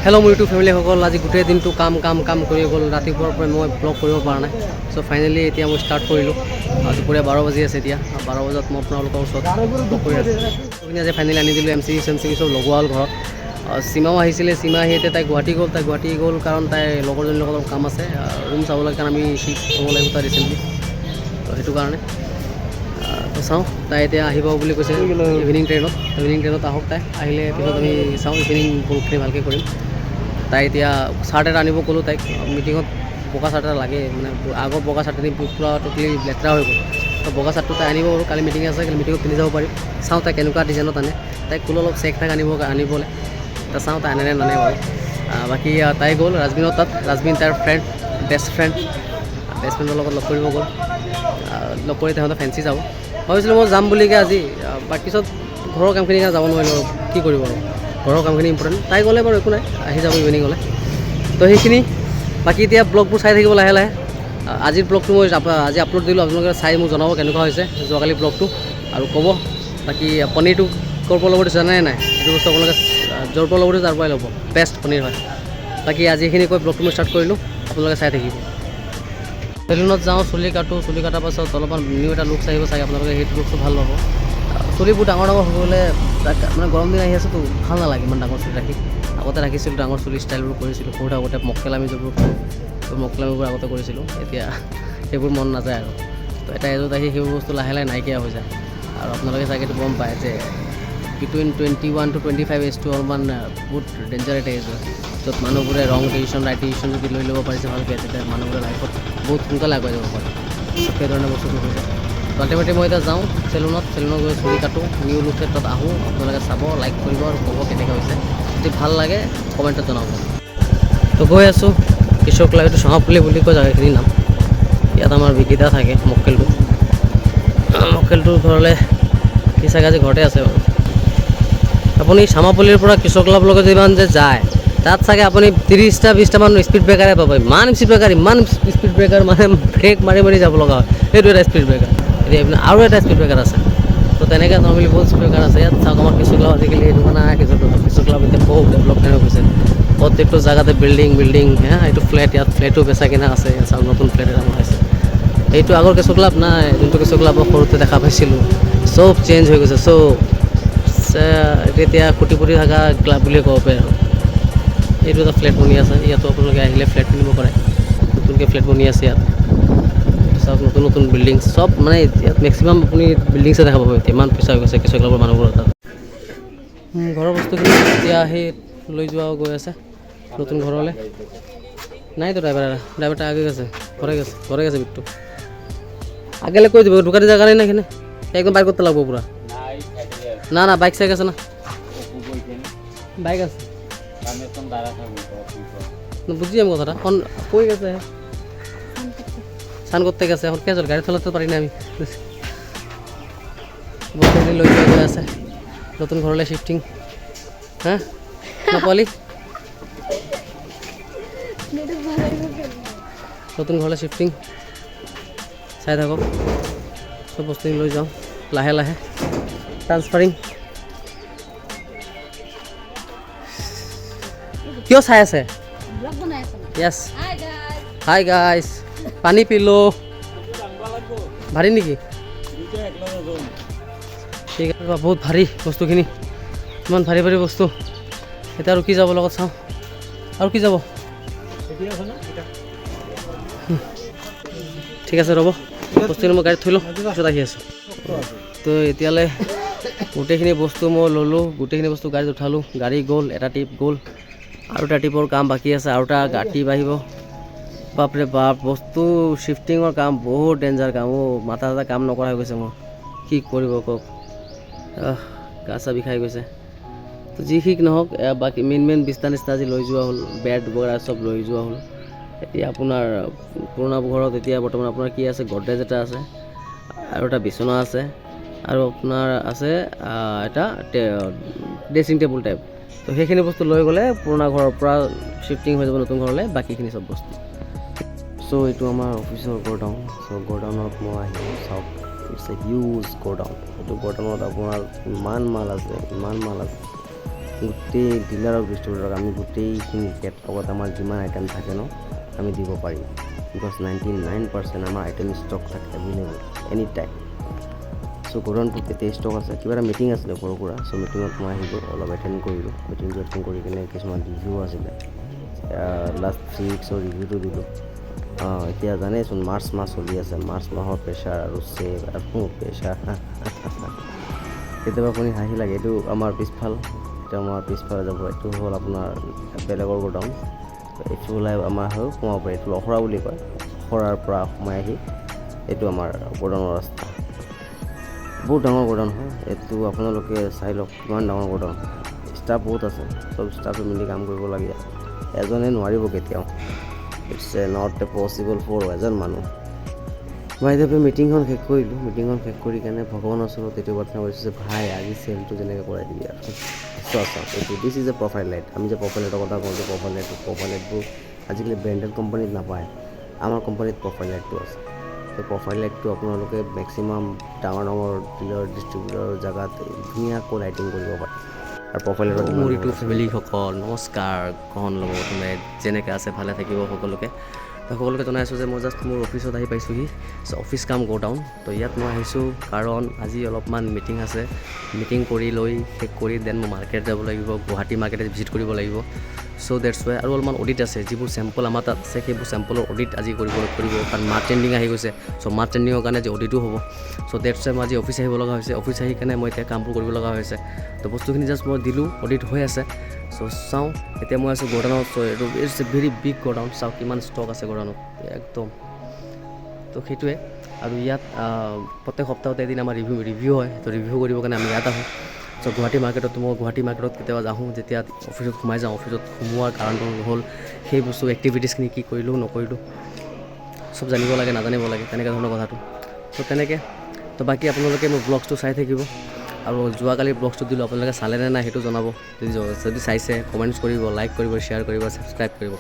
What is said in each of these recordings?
Hello' মোৰ YouTube ফেমিলিসকল, আজি গোটেই দিনটো কাম কৰি গ'ল। ৰাতিপুৱাৰ পৰা মই ব্লগ কৰিব পৰা নাই। চ' ফাইনেলি এতিয়া মই ষ্টাৰ্ট কৰিলোঁ। দুপৰীয়া 12 বাজি আছে। এতিয়া 12 বজাত মই আপোনালোকৰ ওচৰত ব্লগ কৰি আছোঁ। সেইখিনি আজি ফাইনেলি আনি দিলোঁ। এম চি চব লগোৱা হ'ল ঘৰত। সীমাও আহিছিলে। সীমা আহি এতিয়া তাই গুৱাহাটী গ'ল কাৰণ তাইৰ লগৰজনীৰ লগত অলপ কাম আছে। ৰুম চাব লাগে কাৰণ আমি শ্বিফ্ট হ'ব লাগিব তাই ৰিচেণ্টলি। তো সেইটো কাৰণে তো চাওঁ, তাই এতিয়া আহিব বুলি কৈছে ইভিনিং ট্ৰেইনত আহক। তাই আহিলে পিছত আমি চাওঁ ইভিনিং বহুতখিনি ভালকৈ কৰিম। তাই এতিয়া চাৰ্ট এটা আনিব ক'লোঁ তাইক। মিটিঙত বগা চাৰ্ট এটা লাগে, মানে আগৰ বগা চাৰ্ট পূৰা ট'টেলি লেতেৰা হৈ গ'ল। তো বগা চাৰ্টটো তাই আনিব আৰু কালি মিটিং আছে, কালি মিটিঙত পিন্ধি যাব পাৰিম। চাওঁ তাই কেনেকুৱা ডিজাইনত আনে। তাইক ক'লোঁ অলপ চেক ঠেক আনিবলৈ। তো চাওঁ তাই আনে নে নানে বাৰু। বাকী তাই গ'ল ৰাজবিনৰ তাত। ৰাজবিন তাইৰ বেষ্ট ফ্ৰেণ্ডৰ লগত লগ কৰিব গ'ল। লগ কৰি তাহাঁতে ফেঞ্চি যাব। ভাবিছিলোঁ মই যাম বুলিকৈ আজি, পিছত ঘৰৰ কামখিনিৰ কাৰণে যাব নোৱাৰিলোঁ। কি কৰিব আৰু, ঘৰৰ কামখিনি ইম্পৰ্টেণ্ট। তাই গ'লে বাৰু একো নাই, আহি যাব ইভিনিং গ'লে। তো সেইখিনি। বাকী এতিয়া ব্লগবোৰ চাই থাকিব লাহে লাহে। আজিৰ ব্লগটো মই আজি আপলোড দিলোঁ। আপোনালোকে চাই মোক জনাব কেনেকুৱা হৈছে যোৱাকালি ব্লগটো, আৰু ক'ব বাকী পনীৰটো ক'ৰ পৰা ল'ব দিছে জানে নাই। সেইটো বস্তু আপোনালোকে য'ৰ পৰা ল'ব দিছে তাৰ পৰাই ল'ব, বেষ্ট পনীৰ হয়। বাকী আজি এইখিনি কৈ ব্লগটো মই ষ্টাৰ্ট কৰিলোঁ, আপোনালোকে চাই থাকিব। চেলুনত যাওঁ, চুলি কটাৰ পাছত অলপমান নিউ এটা লুকছ আহিব চাগে, আপোনালোকে সেইটো লুকছটো ভাল পাব। চুলিবোৰ ডাঙৰ হৈ গ'লে মানে গৰম দিন আহি আছেতো ভাল নালাগে ইমান ডাঙৰ চুলি ৰাখি। আগতে ৰাখিছিলোঁ ডাঙৰ চুলি ষ্টাইলবোৰ কৰিছিলোঁ সৰুতে। আগতে মক্কেলামি যিবোৰ মক্কেলামিবোৰ আগতে কৰিছিলোঁ, এতিয়া সেইবোৰ মন নাযায় আৰু। তো এটা এজত আহি সেইবোৰ বস্তু লাহে লাহে নাইকিয়া হৈ যায়। আৰু আপোনালোকে চাগে গম পায় যে বিটুইন 21 to 25 এজটো অলপমান বহুত ডেঞ্জাৰ এটা এজ হয়, য'ত মানুহবোৰে ৰং ডিচিশ্যন ৰাইট ডিচিশ্যন যদি লৈ ল'ব পাৰিছে ভালকৈ, তেতিয়া মানুহবোৰে লাইফত বহুত সোনকালে আগুৱাই যাব পাৰে। সেইধৰণে বস্তুটো হৈ যায়। আল্টিমেটলি মই এতিয়া যাওঁ চেলুনত গৈ চুলি কাটোঁ, নিউ লুক ক্ষেত্ৰত আহোঁ। আপোনালোকে চাব, লাইক কৰিব আৰু ক'ব কেনেকৈ হৈছে। যদি ভাল লাগে কমেণ্টত জনাব। তো গৈ আছোঁ কৃষক ক্লাব, এইটো চহাপুলি বুলি কয় জেগাখিনিৰ নাম। ইয়াত আমাৰ বিকিতা থাকে, মক্কেলটোৰ ঘৰলৈ সি চাগে আজি ঘৰতে আছে বাৰু। আপুনি চামাপল্লিৰ পৰা কৃষক ক্লাবলৈকে যিমান যে যায়, তাত চাগে আপুনি 30-20টামান স্পীড ব্ৰেকাৰে পাব। ইমান স্পীড ব্ৰেকাৰ মানে ব্ৰেক মাৰি যাব লগা হয়। সেইটো এটা স্পীড ব্ৰেকাৰ। এতিয়া আপোনাৰ আৰু এটা স্পীড ব্ৰেকাৰ আছে। তো তেনেকৈ নৰ্মেলি বহুত স্পীড ব্ৰেকাৰ আছে ইয়াত। চাওক আমাৰ কৃষক ক্লাব আজিকালি এনেকুৱা নাই। কৃষক ক্লাব এতিয়া বহুত ডেভেলপমেণ্ট হৈ গৈছে। প্ৰত্যেকটো জেগাতে বিল্ডিং এইটো ফ্লেট, ইয়াত ফ্লেটো বেচা কিনা আছে। চাওক নতুন ফ্লেট এটা বনাইছে। এইটো আগৰ কৃষক ক্লাব নাই, যোনটো কৃষক ক্লাব সৰুতে দেখা পাইছিলোঁ। চব চেঞ্জ হৈ গৈছে, চব এতিয়া কোটিপতি থকা ক্লাব বুলিয়ে ক'ব পাৰে আৰু। এইটো এটা ফ্লেট বনি আছে, ইয়াতো আপোনালোকে আহিলে ফ্লেট কিনিব পাৰে। নতুনকৈ ফ্লেট বনি আছে ইয়াত। চাওক নতুন বিল্ডিং চব, মানে ইয়াত মেক্সিমাম আপুনি বিল্ডিংছে দেখা পাব। এতিয়া ইমান পইচা হৈ গৈছে কৃষক ক্লাবৰ মানুহবোৰৰ তাত। ঘৰৰ বস্তুখিনি এতিয়া আহি লৈ যোৱা গৈ আছে নতুন ঘৰলৈ। নাইতো ড্ৰাইভাৰটা আগে গৈছে, ঘৰে গৈছে বিটটো। আগেলৈ কৈ দিব, দোকানী জেগা নাই এইখিনি, একদম বাইকত পেলাব পূৰা। না বাইক চাইক আছে না, বাইক আছে। বুজি যাম কথাটা, কৈ গেছে চান করতে গেছে। এখন কে চল গাড়ি চলাতে পারি না আমি। বস্তুখিনি লৈ যোৱা গৈ আছে নতুন ঘৰলৈ শিফটিং। হা নাপালি নতুন ঘৰলৈ শিফটিং চাই থাকক। চব বস্তুখিনি লৈ যাওঁ লাহে লাহে, ট্ৰান্সফাৰিং। কিয় চাই আছে? য়েছ, হাই গাইজ। পানী পিলো ভাৰী নেকি? ঠিক আছে, বহুত ভাৰী বস্তুখিনি, ইমান ভাৰী বস্তু। এতিয়া আৰু কি যাব লগত চাওঁ, আৰু কি যাব? ঠিক আছে ৰ'ব, বস্তুখিনি মই গাড়ীত থৈ লওঁ, পিছত আহি আছোঁ। তো এতিয়ালৈ গোটেইখিনি বস্তু মই ল'লোঁ, গোটেইখিনি বস্তু গাড়ীত উঠালোঁ। গাড়ী গ'ল, এটা ট্ৰিপ গ'ল, আৰু এটা ট্ৰিপৰ কাম বাকী আছে, আৰু এটা ট্ৰিপ আহিব। বাপৰে বাপ, বস্তু শ্বিফটিঙৰ কাম বহুত ডেঞ্জাৰ কাম। মাথা চাথা কাম নকৰা হৈ গৈছে মোৰ, কি কৰিব কওক। গা চা বিষাই গৈছে। তো যি ঠিক নহওক, বাকী মেইন বিছনা নিচিনা আজি লৈ যোৱা হ'ল, বেড বগেৰা চব লৈ যোৱা হ'ল। এতিয়া আপোনাৰ পুৰণা ঘৰত এতিয়া বৰ্তমান আপোনাৰ কি আছে, গডৰেজ এটা আছে, আৰু এটা বিচনা আছে, আৰু আপোনাৰ আছে এটা ড্ৰেছিং টেবুল টাইপ। তো সেইখিনি বস্তু লৈ গ'লে পুৰণা ঘৰৰ পৰা শ্বিফটিং হৈ যাব নতুন ঘৰলৈ, বাকীখিনি চব বস্তু। চ' এইটো আমাৰ অফিচৰ গ'ডাউন। চ' গ'ডাউনত মই আহিলোঁ, চাওক ইটছ এ হিউজ গ'ডাউন। এইটো গ'ডাউনত আপোনাৰ ইমান মাল আছে। গোটেই ডিলাৰক ডিষ্ট্ৰিবিউটৰক আমি গোটেইখিনি কেট লগত আমাৰ যিমান আইটেম থাকে ন আমি দিব পাৰিম বিকজ 99% আমাৰ আইটেম ষ্টক থাকে এভেইলেবল এনি টাইম চ' গৌৰাণপুৰ কেতিয়া ষ্টক আছে কিবা এটা মিটিং আছিলে সৰু সুৰা চ' মিটিঙত মই আহিলোঁ অলপ এটেণ্ড কৰিলোঁ মিটিংটো এটেণ্ড কৰি কিনে কিছুমান ৰিভিউ আছিলে লাষ্ট 3 উইক্সৰ ৰিভিউটো দিলোঁ এতিয়া জানেইচোন মাৰ্চ মাহ চলি আছে মাৰ্চ মাহৰ প্ৰেছাৰ আৰু চেল আৰু প্ৰেছাৰ কেতিয়াবা আপুনি হাঁহি লাগে এইটো আমাৰ পিছফালে যাব এইটো হ'ল আপোনাৰ বেলেগৰ গোডাউন এইটো ওলাই আমাৰ হৈ সোমাব পাৰে এইটো লখৰা বুলি কয় লখৰাৰ পৰা সোমাই আহি এইটো আমাৰ গোডাউনৰ ৰাস্তা বহুত ডাঙৰ গোডাউন হয় এইটো আপোনালোকে চাই লওক কিমান ডাঙৰ গোডাউন ষ্টাফ বহুত আছে চব ষ্টাফে মিলি কাম কৰিব লাগে এজনে নোৱাৰিব কেতিয়াও ইটছ নট পচিবল ফৰ এজন মানুহ মই এতিয়া মিটিংখন শেষ কৰিলোঁ মিটিংখন শেষ কৰি কেনে ভগৱানৰ ওচৰত এইটো কথা কৈছোঁ যে ভাই আজি চেলটো যেনেকৈ কৰাই দিবি আৰু চাওক এইটো this is a profile light আমি যে প্ৰফাইল লাইটৰ কথা কওঁ যে প্ৰফাইল লাইটবোৰ আজিকালি ব্ৰেণ্ডেড কোম্পানীত নাপায় আমাৰ কোম্পানীত প্ৰফাইল লাইটটো আছে সেই প্ৰফাইল লাইটটো আপোনালোকে মেক্সিমাম ডাঙৰ ডিলাৰ ডিষ্ট্ৰিবিউটৰ জেগাত ধুনীয়াকৈ লাইটিং কৰিব পাৰে আৰু প্ৰফাইল লাইটত মোৰ ইউটিউব ফেমিলিসকল নমস্কাৰ গ্ৰহণ ল'ব প্ৰথমে যেনেকৈ আছে ভালে থাকিব সকলোকে জনাই আছোঁ যে মই জাষ্ট মোৰ অফিচত আহি পাইছোঁহি চ' অফিচ কাম গোডাউন তো ইয়াত মই আহিছোঁ কাৰণ আজি অলপমান মিটিং আছে মিটিং কৰি লৈ শেষ কৰি দেন মই মাৰ্কেট যাব লাগিব গুৱাহাটী মাৰ্কেট ভিজিট কৰিব লাগিব চ' ডেটছ ৱাই আৰু অলপমান অডিট আছে যিবোৰ চেম্পল আমাৰ তাত আছে সেইবোৰ চেম্পলৰ অডিট আজি কৰিব কাৰণ মাৰ্চ ট্ৰেণ্ডিং আহি গৈছে চ' মাৰ্চ ট্ৰেণ্ডিঙৰ কাৰণে যে অডিটো হ'ব চ' ডেটছ ৱাই মই আজি অফিচ আহিব লগা হৈছে অফিচ আহি কেনে মই এতিয়া কামবোৰ কৰিব লগা হৈছে তো বস্তুখিনি জাষ্ট মই দিলোঁ অডিট হৈ আছে চ' চাওঁ এতিয়া মই আছোঁ গোডাউনত চ' এইটো it's a very big godown চাওঁ কিমান ষ্টক আছে গোডাউনত একদম তো সেইটোৱে আৰু ইয়াত প্ৰত্যেক সপ্তাহতে এদিন আমাৰ ৰিভিউ হয় তো ৰিভিউ কৰিবৰ কাৰণে আমি ইয়াত আহোঁ চ' গুৱাহাটী মাৰ্কেটত কেতিয়াবা আহোঁ যেতিয়া অফিচত সোমাই যাওঁ অফিচত সোমোৱাৰ কাৰণটো হ'ল সেই বস্তু এক্টিভিটিছখিনি কি কৰিলোঁ নকৰিলোঁ চব জানিব লাগে নাজানিব লাগে তেনেকৈ ধৰণৰ কথাটো চ' তেনেকৈ তো বাকী আপোনালোকে মোৰ ব্লগছটো চাই থাকিব আৰু যোৱাকালি ব্লগছটো দিলোঁ আপোনালোকে চালেনে নাই সেইটো জনাব যদি চাইছে কমেণ্টছ কৰিব লাইক কৰিব শ্বেয়াৰ কৰিব ছাবস্ক্ৰাইব কৰিব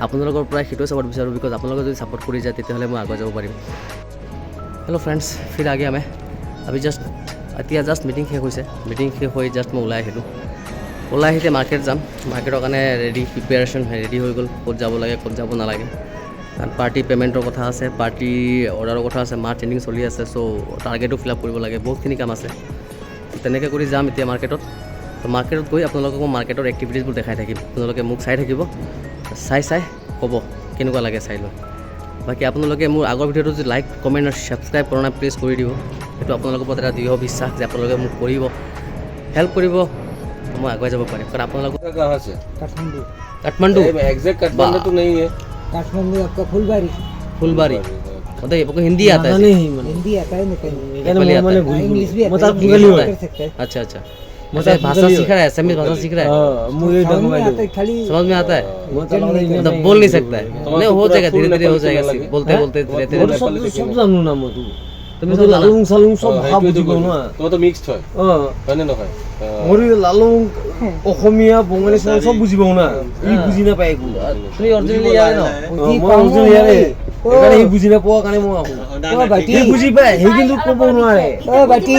আপোনালোকৰ পৰা সেইটোৱে চাপৰ্ট বিচাৰোঁ বিকজ আপোনালোকে যদি ছাপৰ্ট কৰি যায় তেতিয়াহ'লে মই আগুৱাই যাব পাৰিম হেল্ল' ফ্ৰেণ্ডছ ফিৰ আগে আমি এতিয়া জাষ্ট মিটিং শেষ হৈছে মিটিং শেষ হৈ জাষ্ট মই ওলাই আহিতে মাৰ্কেট যাম মাৰ্কেটৰ কাৰণে প্ৰিপেৰেশ্যন ৰেডি হৈ গ'ল ক'ত যাব লাগে ক'ত যাব নালাগে কাৰণ পাৰ্টি পে'মেণ্টৰ কথা আছে পাৰ্টি অৰ্ডাৰৰ কথা আছে মাৰ্চ ট্ৰেণ্ডিং চলি আছে চ' টাৰ্গেটো ফিল আপ কৰিব লাগে বহুতখিনি কাম আছে তেনেকৈ কৰি যাম এতিয়া মাৰ্কেটত তো মাৰ্কেটত গৈ আপোনালোকক মই মাৰ্কেটৰ এক্টিভিটিছবোৰ দেখাই থাকিম আপোনালোকে মোক চাই থাকিব চাই ক'ব কেনেকুৱা লাগে চাই লৈ বাকী আপোনালোকে মোৰ আগৰ ভিডিঅ'টো যদি লাইক কমেণ্ট আৰু ছাবস্ক্ৰাইব কৰা নাই প্লিজ কৰি দিব সেইটো আপোনালোকৰ ওপৰত এটা দৃঢ় বিশ্বাস যে আপোনালোকে মোক কৰিব হেল্প কৰিব মই আগুৱাই যাব পাৰিম কাৰণ আপোনালোকৰ काठमांडू एग्जैक्ट काठमांडू तो नहीं है काठमांडू आपका फुलबारी बताइए आपको हिंदी आता है हिंदी आता है नहीं नेपाली आता है इंग्लिश भी मतलब कर सकते हैं अच्छा मतलब भाषा सीख रहा है असमीज भाषा सीख रहा है खाली समझ में आता है मतलब बोल नहीं सकता है नहीं हो जाएगा धीरे धीरे हो जाएगा बोलते सब जानू ना मधु তুমি তো লালুং সালুং সব ভাব বুজিব না তোমার তো মিক্সড হয় হয় না নহয় মোর লালুং অসমীয়া বঙালী সব বুজিব না ই বুজি না পায় একো তুমি অরিজিনালি ইয়ারে না মই অৰিজিনেল ইয়াৰে এখানে ই বুজি না পোৱা কাৰণে মই আহো ओ बाटी ই বুজি পায় হে কিন্তু ক'ব নোৱাৰে ओ बाटी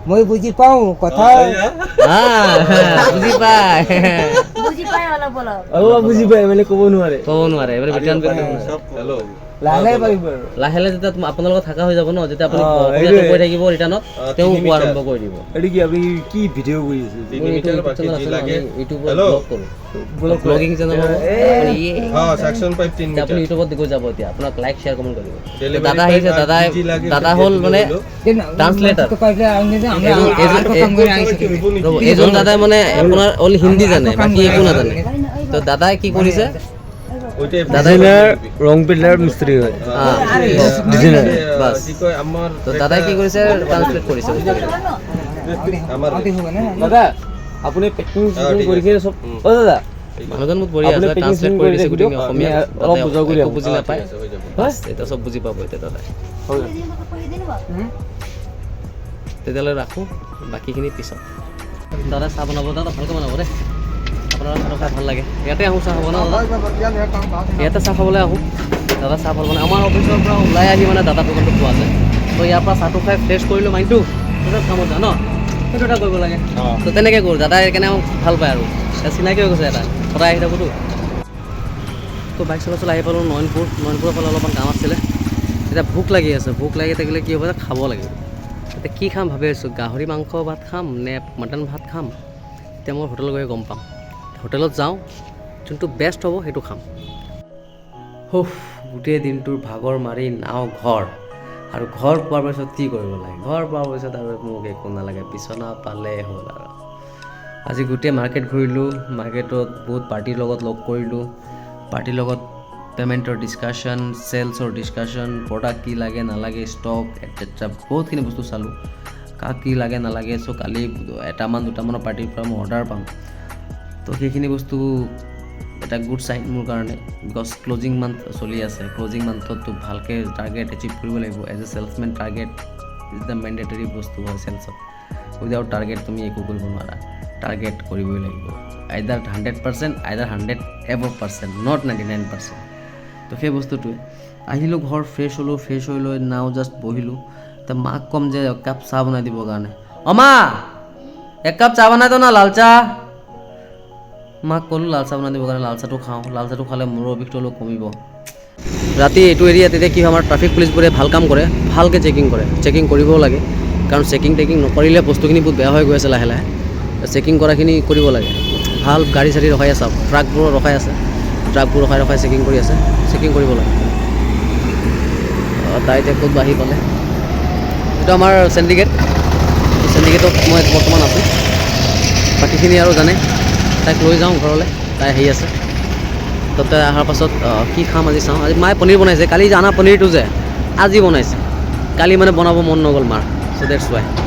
মই বুজি পাওঁ কথা বুঝি পায় বুজি পায় মানে ক'ব নোৱাৰে এবাৰে ৰিটাৰ্ন কৰতে হ্যালো লাহে পাৰিব লাহে লাহে যেতিয়া আপোনালোকৰ থাকা হৈ যাব ন যেতিয়া আপুনি কৈ থাকিব ৰিটাৰ্ণত তেওঁ কোৱা আৰম্ভ কৰি দিব এটি কি আপুনি কি ভিডিঅ' কৰি আছে 3 মিটাৰ বাকি জি লাগে ইউটিউবত Hello? ব্লগ কৰোঁ ব্লগিং চেনেল হ্যাঁ সেকশন 5 3 মিটাৰ আপুনি ইউটিউবত গৈ যাব এতিয়া আপোনাক লাইক শ্বেয়াৰ কমেণ্ট কৰিব Delivery দাদা আহিছে দাদা হ'ল মানে ট্ৰান্সলেটাৰ এইজন দাদাই মানে আপোনাৰ অনলি হিন্দী জানে বাকী একো নাজানে তো দাদাই কি কৰিছে ওইটাই ডিজাইনাৰ ৰং পিলাৰ মিস্ত্ৰী হয় ডিজাইনাৰ বাস কি কয় আমাৰ তো দাদাই কি কৰিছে ট্ৰান্সলেট কৰিছে আমাৰ দাদা আপুনি পেকিং কৰি কিনে চব অ দাদা মানুহজন মোক বঢ়িয়া আছে ট্ৰান্সলেট কৰি দিছে গোটেই অসমীয়া অলপ বুজাও কৰি একো বুজি নাপায় বাস এটা চব বুজি পাব এতিয়া দাদাই তেতিয়ালৈ ৰাখোঁ বাকীখিনি পিছত দাদা চাহ বনাব দাদা ভালকৈ বনাব দেই আপোনাৰ চাহ খাই ভাল লাগে ইয়াতে আহোঁ চাহ খাব ন দাদা ইয়াতে চাহ খাবলৈ আহোঁ দাদা চাহ ভাল বনায় আমাৰ অফিচৰ পৰা ওলাই আহি মানে দাদা দোকানটো পোৱা যায় তো ইয়াৰ পৰা চাহটো খাই ফ্ৰেছ কৰিলোঁ মাইণ্ডটো তাৰপিছত কামত যাওঁ ন সেইটো এটা কৰিব লাগে অঁ তো তেনেকৈ কৰোঁ দাদাই সেইকাৰণে মোক ভাল পায় আৰু চিনাকি হৈ গৈছে এটা সদায় আহি থাকোঁতো তো বাইক চলাচল আহি পালোঁ নয়নপুৰৰ ফালে অলপমান কাম আছিলে এতিয়া ভোক লাগি আছে ভোক লাগি থাকিলে কি হ'ব যে খাব লাগিব এতিয়া কি খাম ভাবি আছোঁ গাহৰি মাংস ভাত খাম নে মটন ভাত খাম এতিয়া মই হোটেলত গৈ গম পাম হোটেলত যাওঁ যোনটো বেষ্ট হ'ব সেইটো খাম গোটেই দিনটোৰ ভাগৰ মাৰি নাও ঘৰ আৰু ঘৰ পোৱাৰ পিছত কি কৰিব লাগে ঘৰ পোৱাৰ পিছত আৰু মোক একো নালাগে বিচনা পালে হ'ল আৰু আজি গোটেই মাৰ্কেট ঘূৰিলোঁ মাৰ্কেটত বহুত পাৰ্টিৰ লগত লগ কৰিলোঁ পাৰ্টিৰ লগত পে'মেণ্টৰ ডিছকাশ্যন চেলছৰ ডিছকাশ্যন প্ৰডাক্ট কি লাগে নালাগে ষ্টক এটচেট্ৰা বহুতখিনি বস্তু চালোঁ কাক কি লাগে নালাগে চ' কালি দুটামানৰ পাৰ্টিৰ পৰা মই অৰ্ডাৰ পাম তো সেইখিনি বস্তু এটা গুড চাইন মোৰ কাৰণে বিকজ ক্লজিং মান্থ চলি আছে ক্লজিং মান্থততো ভালকৈ টাৰ্গেট এচিভ কৰিব লাগিব as a salesman target is the mandatory বস্তু হয় চেলছত উইদাউট টাৰ্গেট তুমি একো কৰিব নোৱাৰা টাৰ্গেট কৰিবই লাগিব আইদাৰ 100% আইদাৰ 100% নট 99% তো সেই বস্তুটোৱে আহিলোঁ ঘৰ ফ্ৰেছ হ'লোঁ ফ্ৰেছ হৈ লৈ নাও জাষ্ট বহিলোঁ তো মাক ক'ম যে একাপ চাহ বনাই দিবৰ কাৰণে মা এক কাপ চাহ বনাই দিওঁ না লাল চাহ মাক ক'লোঁ লাল চাহ বনাই দিবৰ কাৰণে লাল চাহটো খাওঁ লাল চাহটো খালে মূৰৰ বিষটো অলপ কমিব ৰাতি এইটো এৰিয়াত তেতিয়া কি হয় আমাৰ ট্ৰাফিক পুলিচবোৰে ভাল কাম কৰে ভালকৈ চেকিং কৰিবও লাগে কাৰণ চেকিং নকৰিলে বস্তুখিনি বহুত বেয়া হৈ গৈ আছে লাহে লাহে চেকিং কৰাখিনি কৰিব লাগে ভাল গাড়ী চাড়ী ৰখাই আছে ট্ৰাকবোৰ ৰখাই আছে ট্ৰাকবোৰ ৰখাই চেকিং কৰি আছে চেকিং কৰিব লাগে তাই এতিয়া ক'ত আহি পালে এইটো আমাৰ চেণ্ডিকেটত মই বৰ্তমান আছোঁ বাকীখিনি আৰু জানে তাইক লৈ যাওঁ ঘৰলৈ তাই আহি আছে তাতে অহাৰ পাছত কি খাম আজি চাওঁ আজি মায়ে পনীৰ বনাইছে কালি অনা পনীৰটো যে আজি বনাইছে কালি মানে বনাব মন নগ'ল মাৰ চ' ডেটছ ৱাই